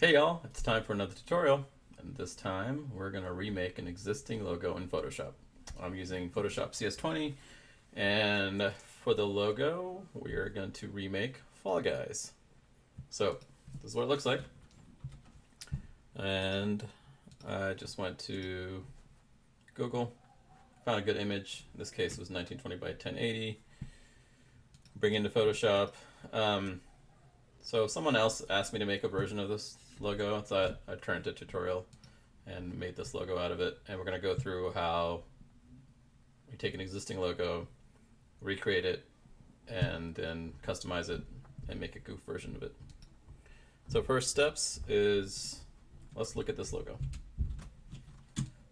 Hey y'all, it's time for another tutorial, and this time we're going to remake an existing logo in Photoshop. I'm using Photoshop CS20, and for the logo we are going to remake Fall Guys. So this is what it looks like, and I just went to Google, found a good image. In this case it was 1920 by 1080. Bring into Photoshop. So someone else asked me to make a version of this logo, so I turned to tutorial and made this logo out of it. And we're going to go through how we take an existing logo, recreate it, and then customize it and make a goof version of it. So first steps is, let's look at this logo.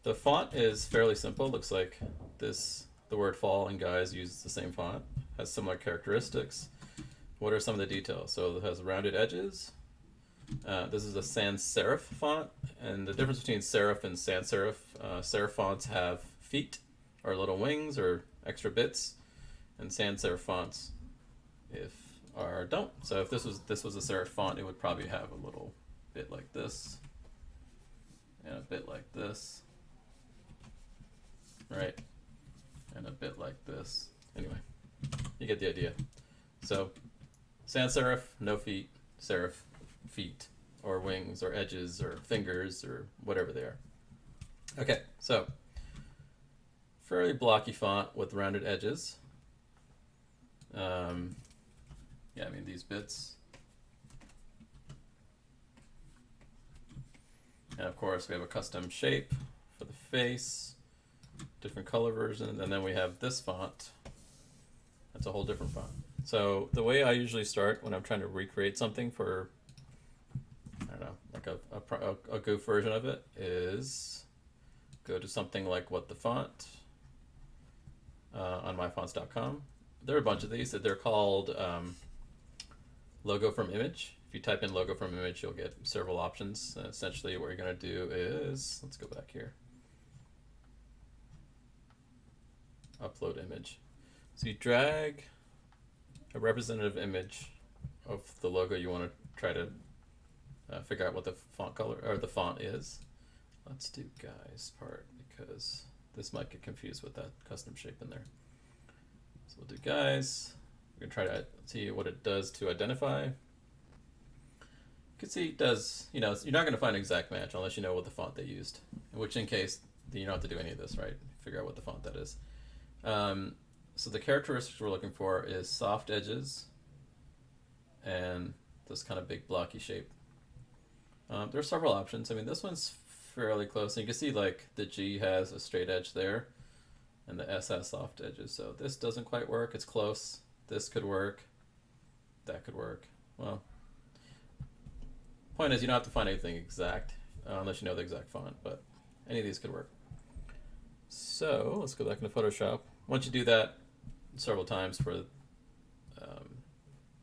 The font is fairly simple. Looks like this, the word fall and guys uses the same font, has similar characteristics. What are some of the details? So it has rounded edges. This is a sans serif font, and the difference between serif and sans serif, serif fonts have feet or little wings or extra bits, and sans serif fonts don't. So if this was a serif font, it would probably have a little bit like this and a bit like this, right? And a bit like this. Anyway, you get the idea. So sans serif, no feet. Serif, feet, or wings, or edges, or fingers, or whatever they are. Okay, so fairly blocky font with rounded edges. Yeah, I mean these bits. And of course we have a custom shape for the face, different color version, and then we have this font. That's a whole different font. So the way I usually start when I'm trying to recreate something for, I don't know, like a goof version of it, is go to something like What the Font on myfonts.com. There are a bunch of these. They're called logo from image. If you type in logo from image, you'll get several options. And essentially what you're going to do is, let's go back here, upload image. So you drag a representative image of the logo you want to try to figure out what the font color or the font is. Let's do guys part because this might get confused with that custom shape in there. So we'll do guys. We're gonna try to see what it does to identify. You can see it does, you're not going to find an exact match unless you know what the font they used, in which case you don't have to do any of this, right? Figure out what the font that is. So the characteristics we're looking for is soft edges and this kind of big blocky shape. There are several options. I mean, this one's fairly close. And you can see like the G has a straight edge there and the S has soft edges. So this doesn't quite work. It's close. This could work. That could work. Well, point is you don't have to find anything exact unless you know the exact font, but any of these could work. So let's go back into Photoshop. Once you do that several times for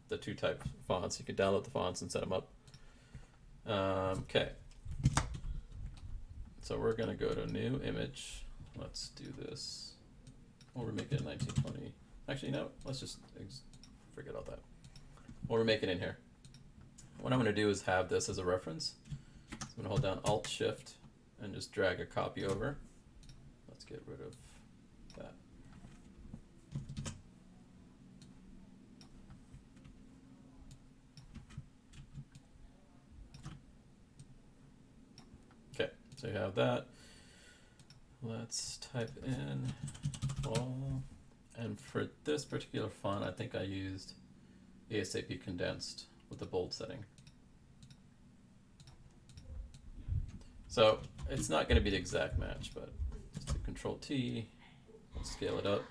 the two type fonts, you can download the fonts and set them up. Okay, so we're gonna go to new image. Let's do this. We'll remake it in 1920. Actually, no, let's just forget all that. We'll remake it in here. What I'm gonna do is have this as a reference. So I'm gonna hold down Alt Shift and just drag a copy over. Let's get rid of that. Okay, so you have that. Let's type in fall. And for this particular font, I think I used ASAP condensed with the bold setting. So it's not going to be the exact match, but let's do Control T, let's scale it up.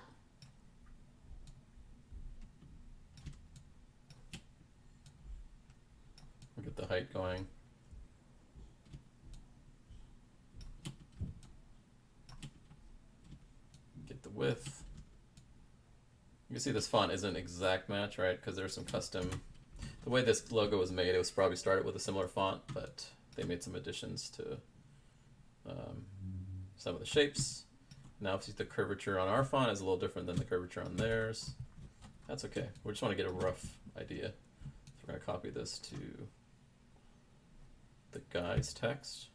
We'll get the height going. Get the width. You can see this font isn't an exact match, right? Because there's some custom, the way this logo was made, it was probably started with a similar font, but they made some additions to some of the shapes. Now if you see the curvature on our font is a little different than the curvature on theirs. That's okay. We just want to get a rough idea. So we're going to copy this to guy's text.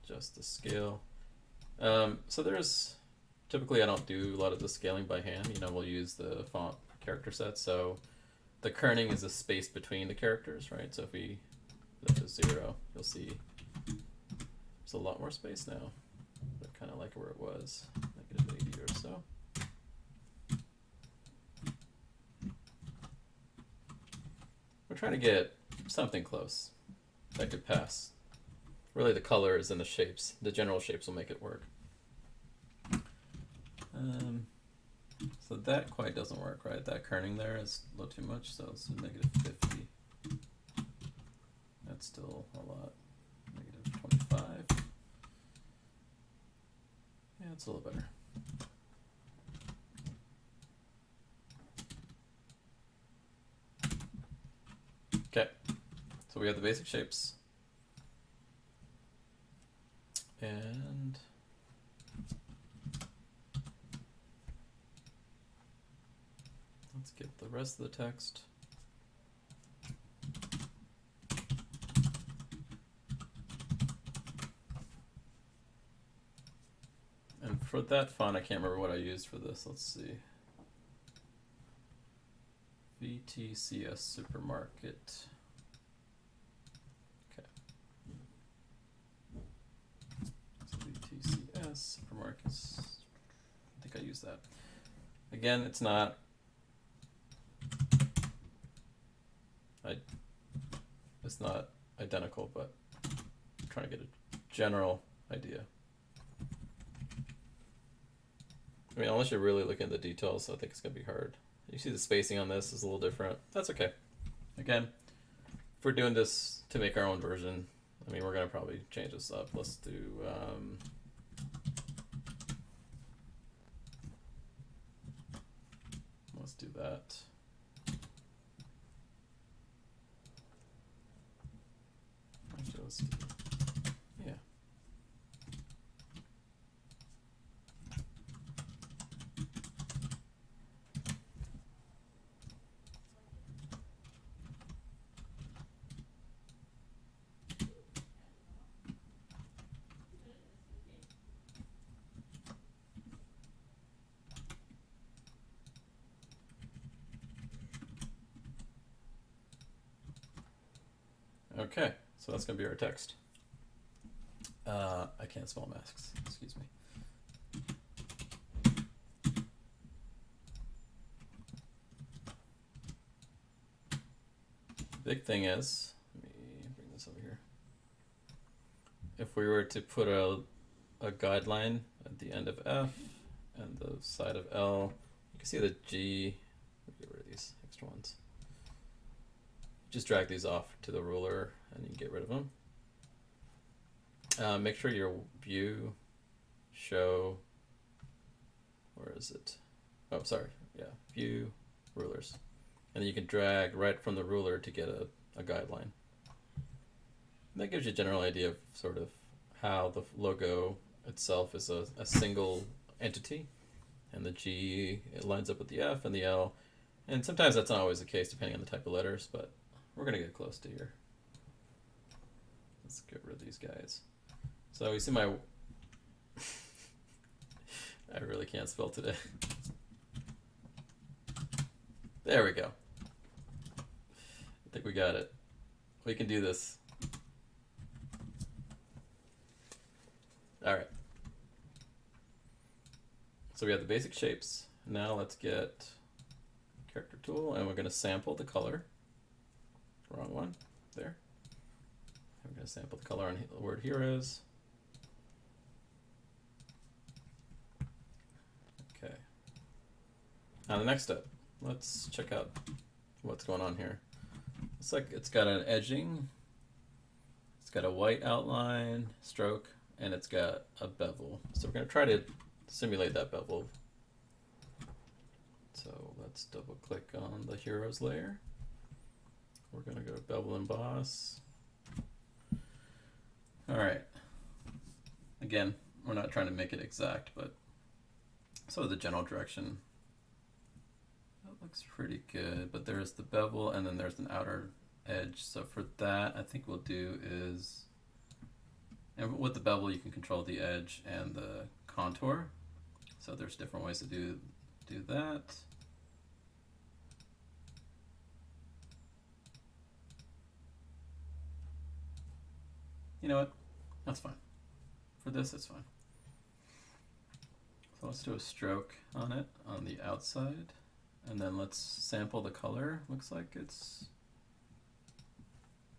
Adjust the scale. So there's, typically I don't do a lot of the scaling by hand. You know, we'll use the font character set. So the kerning is the space between the characters, right? So if we lift to 0, you'll see there's a lot more space now. But kind of like where it was, -80 or so. We're trying to get something close that could pass. Really, the colors and the shapes, the general shapes will make it work. So that quite doesn't work, right? That kerning there is a little too much, so it's -50. That's still a lot. -25. Yeah, it's a little better. Okay, so we have the basic shapes. And let's get the rest of the text. And for that font, I can't remember what I used for this. Let's see. VTCS Supermarket. Okay. So VTCS Supermarkets. I think I used that. Again, it's not. It's not identical, but I'm trying to get a general idea. I mean, unless you're really looking at the details, I think it's going to be hard. You see the spacing on this is a little different. That's okay. Again, if we're doing this to make our own version, I mean, we're going to probably change this up. Let's do... let's do that. Actually, let's do... yeah. Okay, so that's going to be our text. I can't spell masks, excuse me. Big thing is, let me bring this over here. If we were to put a guideline at the end of F and the side of L, you can see the G. Let me get rid of these extra ones. Just drag these off to the ruler and you can get rid of them. Make sure your view, show, where is it? Oh, sorry, yeah, view, rulers. And then you can drag right from the ruler to get a guideline. And that gives you a general idea of sort of how the logo itself is a single entity. And the G, it lines up with the F and the L. And sometimes that's not always the case depending on the type of letters, but we're going to get close to here. Let's get rid of these guys. So you see my... I really can't spell today. There we go. I think we got it. We can do this. All right. So we have the basic shapes. Now let's get character tool, and we're going to sample the color. Wrong one. There. I'm going to sample the color on the word heroes. Okay. Now the next step. Let's check out what's going on here. It's like it's got an edging, it's got a white outline, stroke, and it's got a bevel. So we're going to try to simulate that bevel. So let's double click on the heroes layer. We're going to go to bevel emboss. All right. Again, we're not trying to make it exact, but sort of the general direction. looks pretty good, but there's the bevel and then there's an outer edge. So for that, I think we'll do is, and with the bevel you can control the edge and the contour. So there's different ways to do that. You know what? That's fine. For this, it's fine. So let's do a stroke on it on the outside, and then let's sample the color. Looks like it's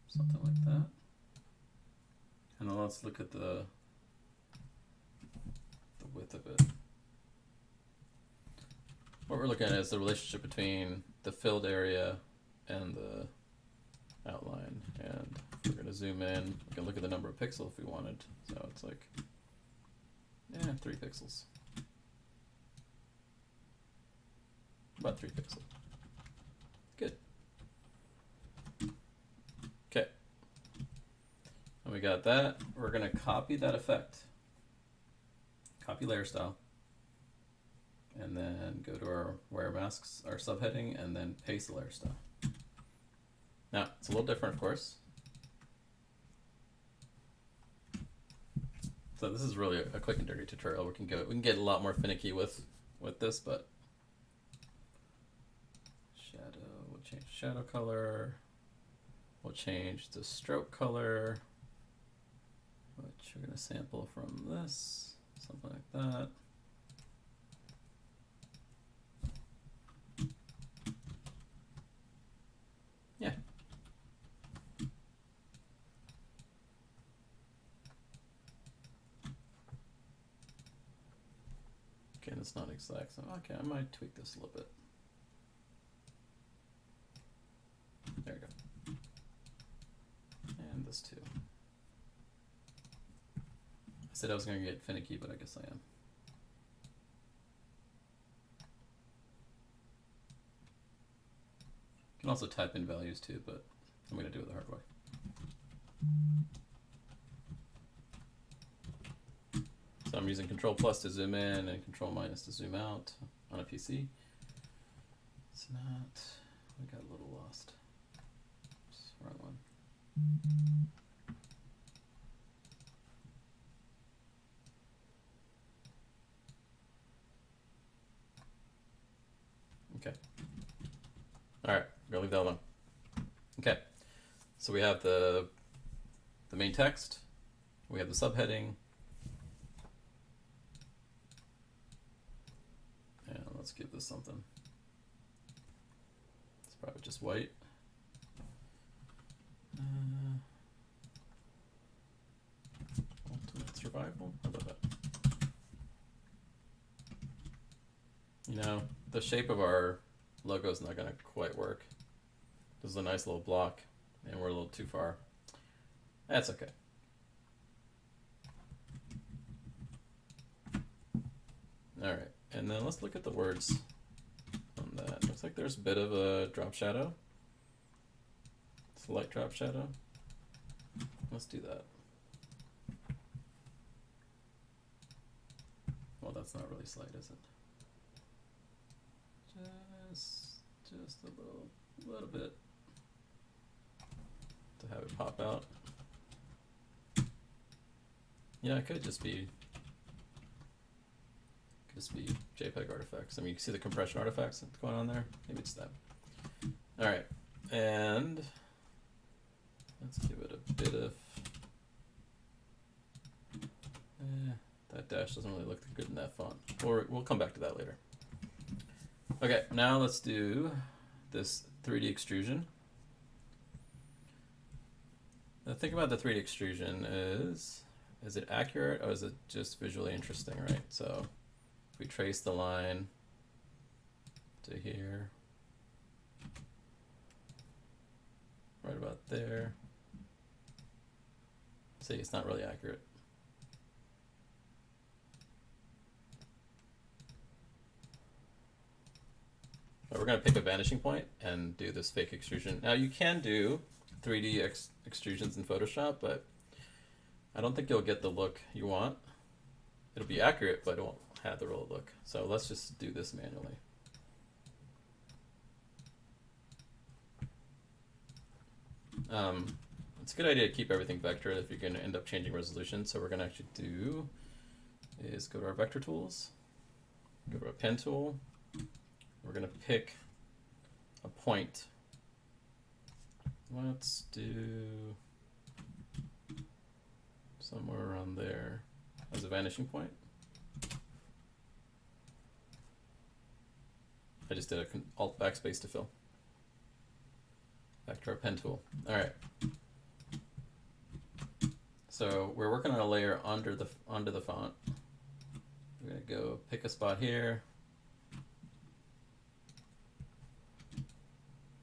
something like that. And then let's look at the width of it. What we're looking at is the relationship between the filled area and the outline. And if we're going to zoom in, we can look at the number of pixels if we wanted. So it's like, 3 pixels. About 3 pixels. Good. Okay. And we got that. We're going to copy that effect. Copy layer style. And then go to our where masks, our subheading, and then paste the layer style. Now, it's a little different, of course. So this is really a quick and dirty tutorial. We can get a lot more finicky with this, but shadow, we'll change shadow color. We'll change the stroke color, which we're gonna sample from this, something like that. Yeah. Okay, that's not exact. So okay, I might tweak this a little bit. There we go. And this too. I said I was going to get finicky, but I guess I am. You can also type in values too, but I'm going to do it the hard way. So I'm using Control plus to zoom in and Control minus to zoom out on a PC. It's not, we got a little lost. Oops, wrong one. Okay. All right, we're gonna leave that alone. Okay, so we have the main text, we have the subheading, and let's give this something. It's probably just white. Ultimate survival. How about that? You know, the shape of our logo is not going to quite work. This is a nice little block, and we're a little too far. That's okay. All right, and then let's look at the words on that. Looks like there's a bit of a drop shadow. Slight drop shadow. Let's do that. Well, that's not really slight, is it? Just a little bit to have it pop out. Yeah, it could just be JPEG artifacts. I mean, you can see the compression artifacts that's going on there. Maybe it's that. All right, and let's give it a bit of. That dash doesn't really look good in that font. Or we'll come back to that later. Okay, now let's do this 3D extrusion. The thing about the 3D extrusion is it accurate or is it just visually interesting, right? So if we trace the line to here, right about there, see, it's not really accurate. But we're going to pick a vanishing point and do this fake extrusion. Now you can do 3D extrusions in Photoshop, but I don't think you'll get the look you want. It'll be accurate, but it won't have the real look. So let's just do this manually. It's a good idea to keep everything vector if you're going to end up changing resolution. So we're going to actually do is go to our vector tools, go to our pen tool. We're going to pick a point. Let's do somewhere around there as a vanishing point. I just did a Alt backspace to fill. Back to our pen tool. All right. So we're working on a layer under the font. We're gonna go pick a spot here.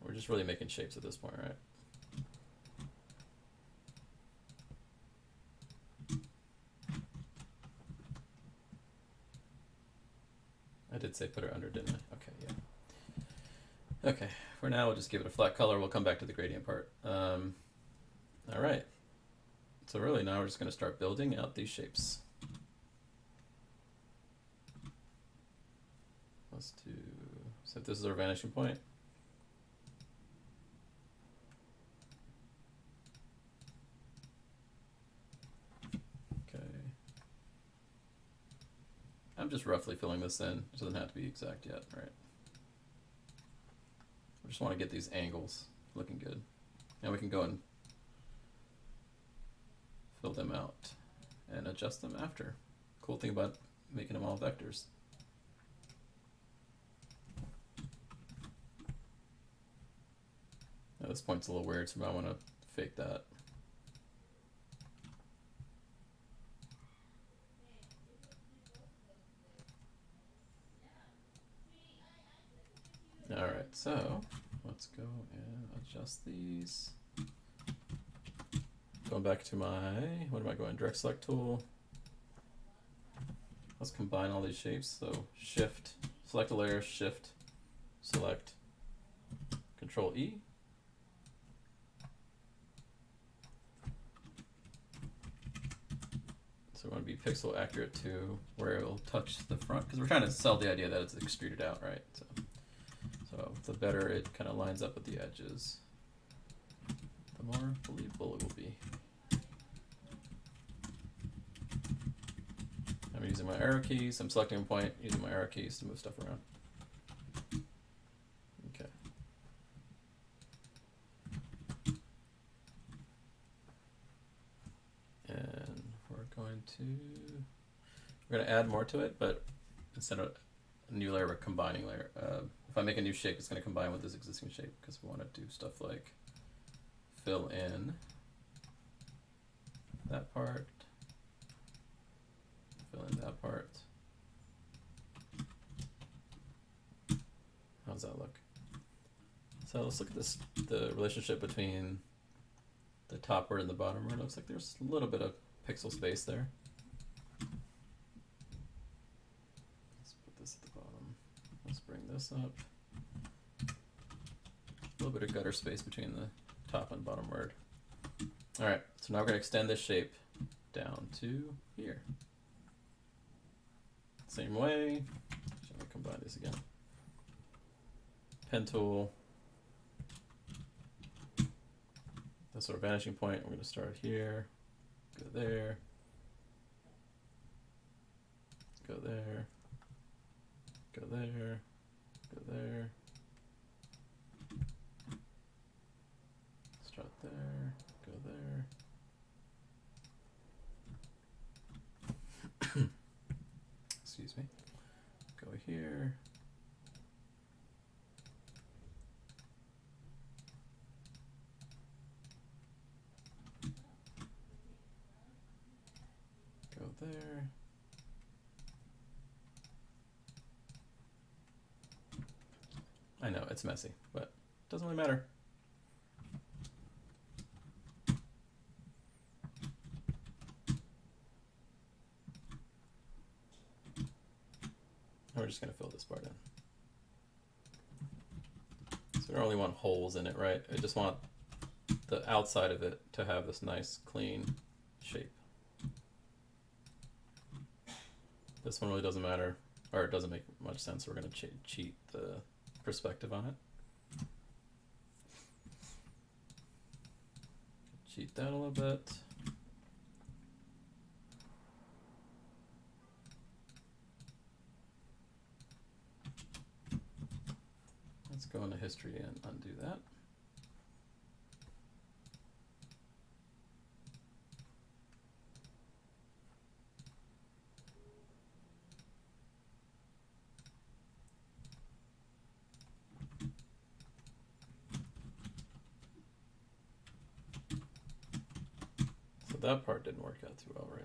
We're just really making shapes at this point, right? I did say put it under, didn't I? Okay, yeah. Okay, for now we'll just give it a flat color. We'll come back to the gradient part. All right. So really now we're just going to start building out these shapes. Let's do, so this is our vanishing point. Okay. I'm just roughly filling this in. It doesn't have to be exact yet, right? I just want to get these angles looking good. And we can go and fill them out and adjust them after. Cool thing about making them all vectors. Now this point's a little weird, so I want to fake that. All right, so let's go and adjust these. Going back to my, what am I going, direct select tool. Let's combine all these shapes. So shift, select a layer, shift, select, Control E. So we want to be pixel accurate to where it will touch the front, because we're trying to sell the idea that it's extruded out, right? So the better it kind of lines up with the edges, the more believable it will be. I'm using my arrow keys. I'm selecting a point, using my arrow keys to move stuff around. Okay. And we're going to add more to it, but instead of a new layer, we're combining layer. If I make a new shape, it's going to combine with this existing shape because we want to do stuff like fill in that part, fill in that part. How does that look? So let's look at this, the relationship between the top word and the bottom word. Looks like there's a little bit of pixel space there. Let's put this at the bottom. Let's bring this up. A little bit of gutter space between the top and bottom word. All right, so now we're going to extend this shape down to here. Same way. Shall we combine these again? Pen tool. That's our vanishing point. We're going to start here, go there, go there, go there, go there, start there, go there. Excuse me. Go here. Go there. I know it's messy, but it doesn't really matter. We're just going to fill this part in. So we don't really want holes in it, right? I just want the outside of it to have this nice, clean shape. This one really doesn't matter, or it doesn't make much sense. We're going to cheat the perspective on it. cheat that a little bit. Let's go into history and undo that. So that part didn't work out too well, right?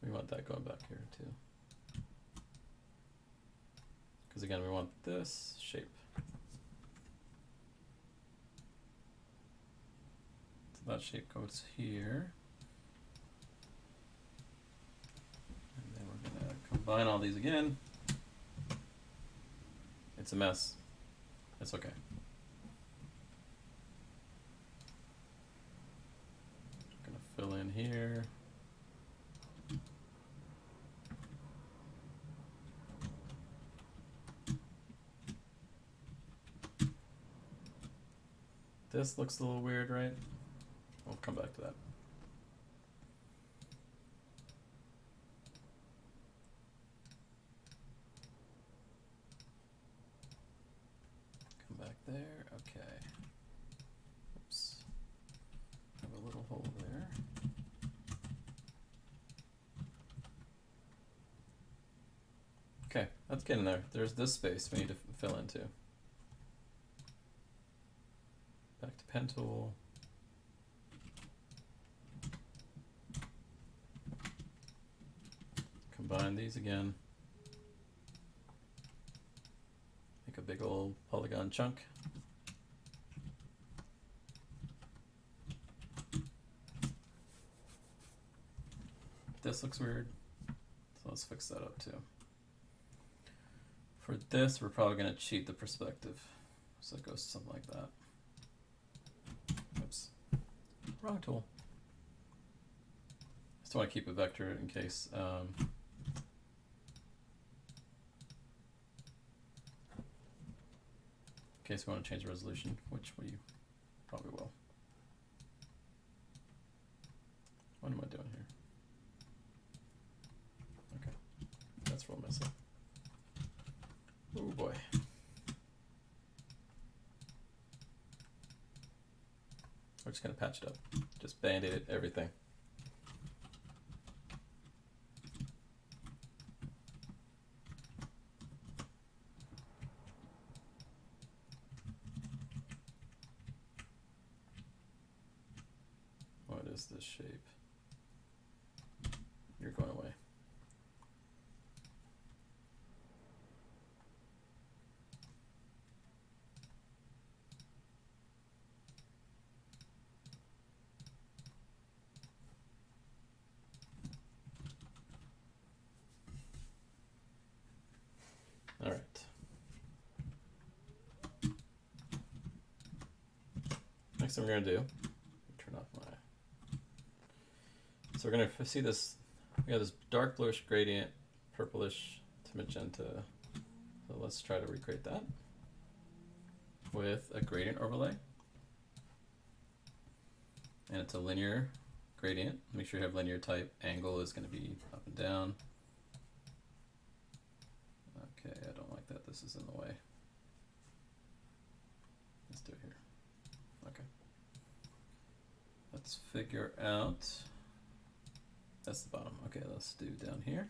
We want that going back here too. Because again, we want this shape. So that shape goes here. And then we're gonna combine all these again. It's a mess. It's okay. I'm gonna fill in here. This looks a little weird, right? We'll come back to that. Come back there, okay. Oops. Have a little hole there. Okay, that's getting there. There's this space we need to fill into. Back to pen tool. Combine these again. Make a big old polygon chunk. This looks weird, so let's fix that up too. For this, we're probably going to cheat the perspective, so it goes to something like that. Oops, wrong tool. Just want to keep a vector in case. In case we want to change the resolution, which we probably will. What am I doing here? Okay, that's real messy. Oh boy. We're just gonna patch it up. Just band-aid everything. What is this shape? You're going away. All right. Next thing we're gonna do, turn off my. So we're gonna see this. We have this dark bluish gradient, purplish to magenta. So let's try to recreate that with a gradient overlay, and it's a linear gradient. Make sure you have linear type. Angle is going to be up and down. Okay, I don't like that. This is in the way. Let's do it here. Okay. Let's figure out. That's the bottom. Okay, let's do down here.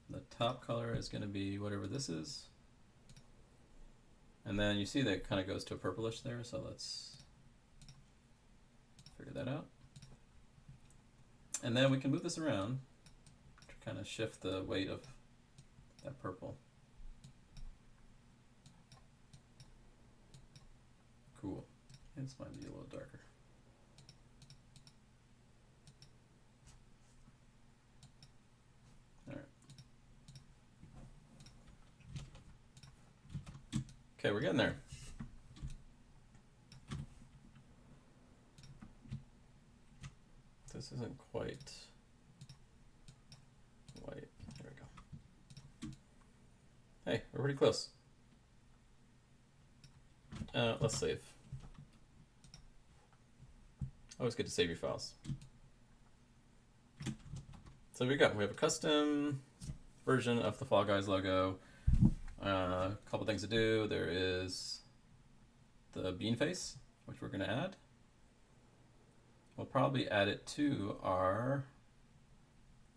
The top color is going to be whatever this is. And then you see that it kind of goes to a purplish there, so let's figure that out. And then we can move this around to kind of shift the weight of that purple. Cool. This might be a little darker. All right. Okay, we're getting there. This isn't quite white. Here we go. we're pretty close. Let's save. Always good to save your files. So we have a custom version of the Fall Guys logo. A couple things to do. There is the bean face, which we're going to add. We'll probably add it to our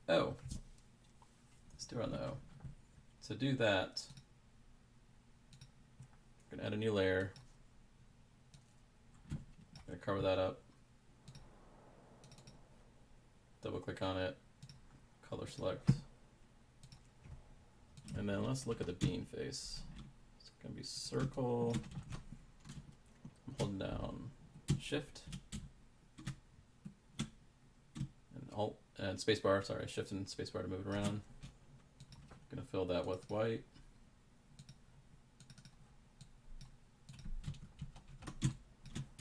O. Let's do it on the O. To do that, we're going to add a new layer. Going to cover that up. Double click on it. Color select. And then let's look at the bean face. It's going to be circle. I'm holding down Shift and Alt and spacebar. Sorry, Shift and spacebar to move it around. Going to fill that with white.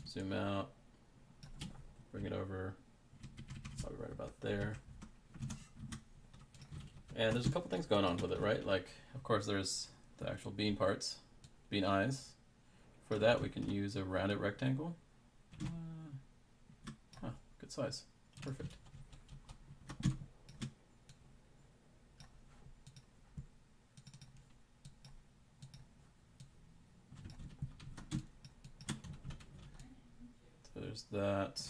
Zoom out. Bring it over. Probably right about there. And there's a couple things going on with it, right? Like, of course, there's the actual bean parts, bean eyes. For that, we can use a rounded rectangle. Good size. Perfect. So there's that.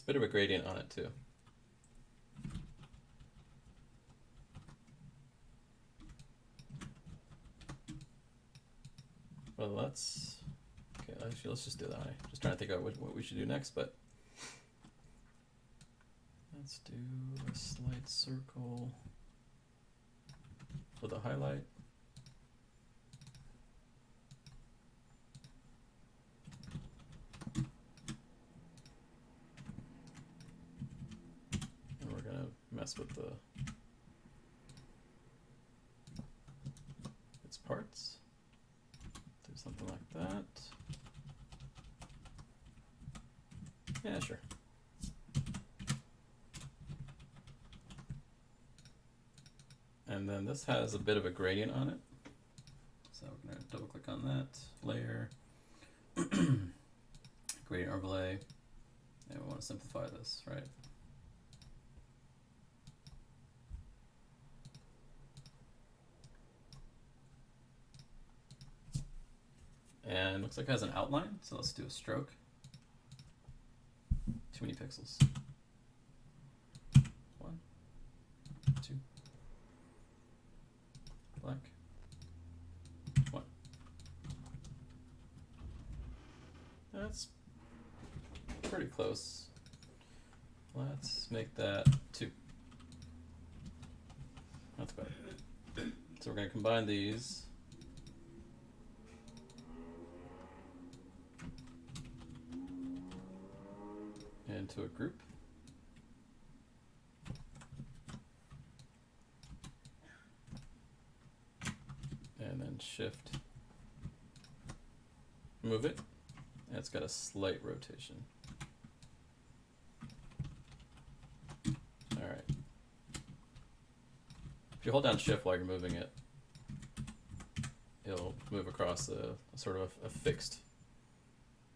Bit of a gradient on it too. Well, let's just do that. I'm just trying to think of what we should do next, but let's do a slight circle for the highlight. Mess with its parts. Do something like that. Yeah, sure. And then this has a bit of a gradient on it. So we're going to double click on that layer. Gradient overlay. And we want to simplify this, right? And looks like it has an outline, so let's do a stroke. Too many pixels. 1, 2, black, 1. That's pretty close. Let's make that 2. That's better. So we're going to combine these. Into a group. And then Shift, move it, and it's got a slight rotation. All right. If you hold down Shift while you're moving it, it'll move across a sort of a fixed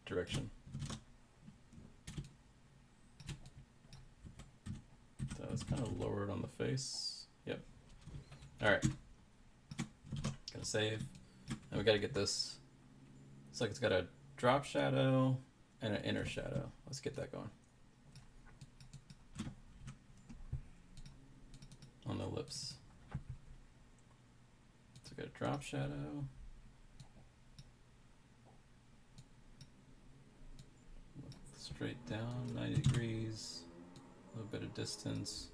direction. So it's kind of lowered on the face. Yep. All right. Gonna save. And we got to get this. It's like it's got a drop shadow and an inner shadow. Let's get that going. On the lips. So we got a drop shadow. Look straight down 90 degrees. A little bit of distance.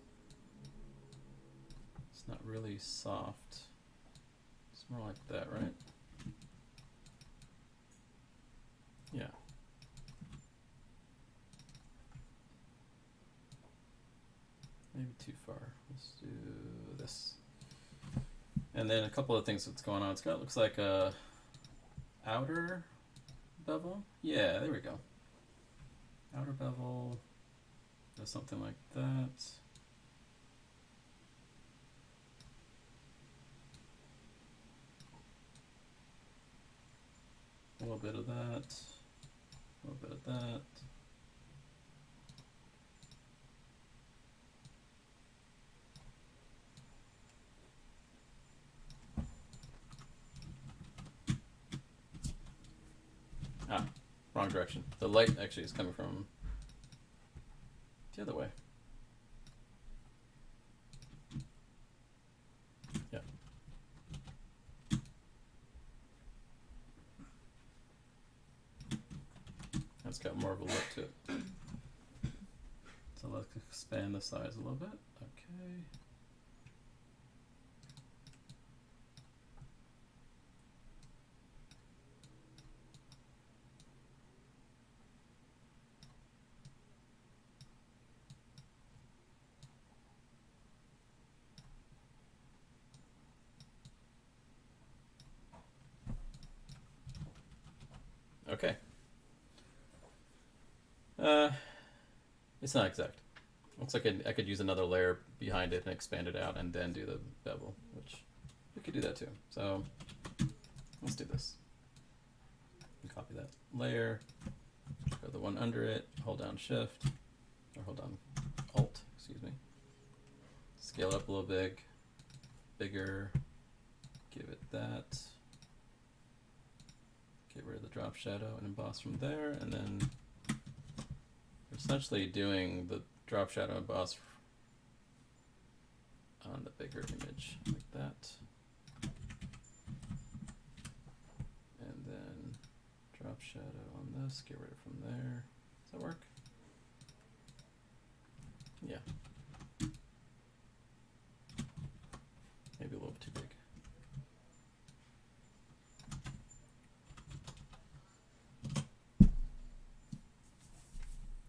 It's not really soft. It's more like that, right? Yeah. Maybe too far. Let's do this. And then a couple of things that's going on. It's got, looks like a outer bevel. Yeah, there we go. Outer bevel. Does something like that. little bit of that, a little bit of that. Ah, wrong direction. The light actually is coming from the other way. Yeah. That's got more of a look to it. So let's expand the size a little bit. Okay. Okay. It's not exact. Looks like I could use another layer behind it and expand it out and then do the bevel, which we could do that too. So let's do this. Copy that layer, go the one under it, hold down Shift, or hold down Alt, excuse me. Scale it up a little bigger, give it that. Get rid of the drop shadow and emboss from there, and then we're essentially doing the drop shadow emboss on the bigger image, like that. And then drop shadow on this, get rid of from there. Does that work? Yeah. Maybe a little bit too big.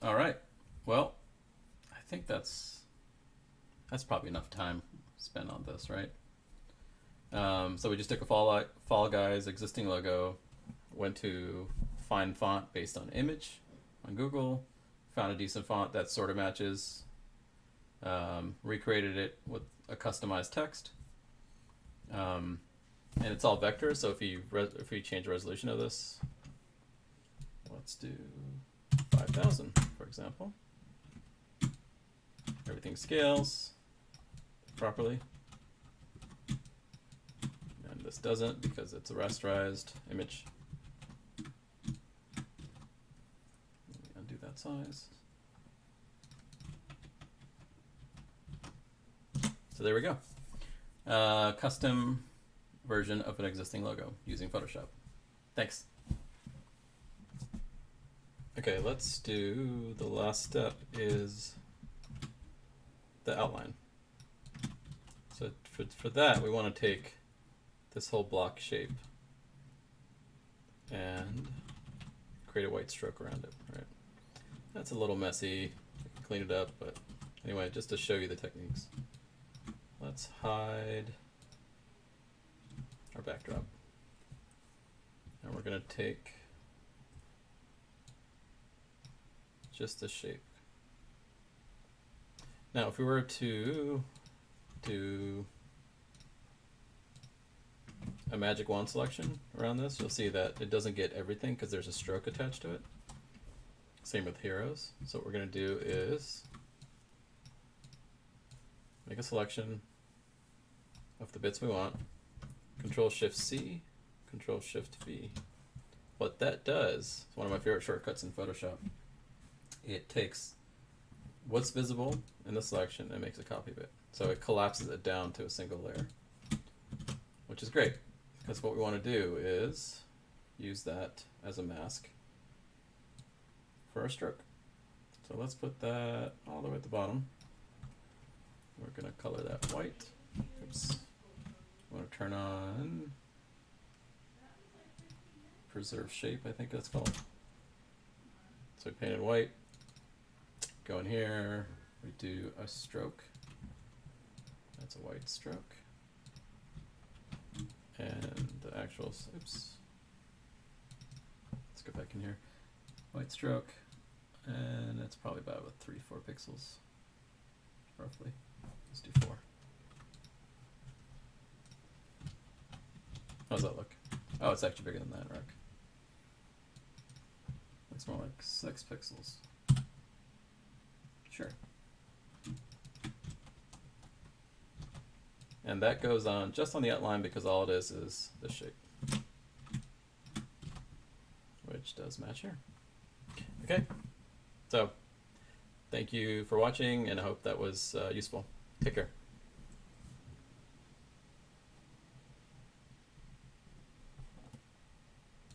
All right. Well, I think that's probably enough time spent on this, right? So we just took a Fall Guys existing logo, went to find font based on image on Google, found a decent font that sort of matches, recreated it with a customized text, and it's all vector. So if you change the resolution of this, let's do 5,000, for example. Everything scales properly. And this doesn't because it's a rasterized image. Let me undo that size. So there we go. Custom version of an existing logo using Photoshop. Thanks. Okay, let's do the last step is the outline. So for that, we want to take this whole block shape and create a white stroke around it, right? That's a little messy. I can clean it up, but anyway, just to show you the techniques. Let's hide our backdrop. And we're going to take just the shape. Now, if we were to do a magic wand selection around this, you'll see that it doesn't get everything because there's a stroke attached to it. Same with heroes. So what we're going to do is make a selection of the bits we want. Control-Shift-C, Control-Shift-V. What that does, it's one of my favorite shortcuts in Photoshop. It takes what's visible in the selection and makes a copy of it. So it collapses it down to a single layer, which is great because what we want to do is use that as a mask for our stroke. So let's put that all the way at the bottom. We're going to color that white. Oops. I want to turn on preserve shape, I think that's called. So we painted white. Go in here, we do a stroke. That's a white stroke. And the actual, oops. Let's go back in here. White stroke. And that's probably about 3-4 pixels, roughly. Let's do 4. How's that look? Oh, it's actually bigger than that, Rock. Looks more like 6 pixels. Sure. And that goes on just on the outline because all it is the shape, which does match here. Okay, so thank you for watching, and I hope that was useful. Take care.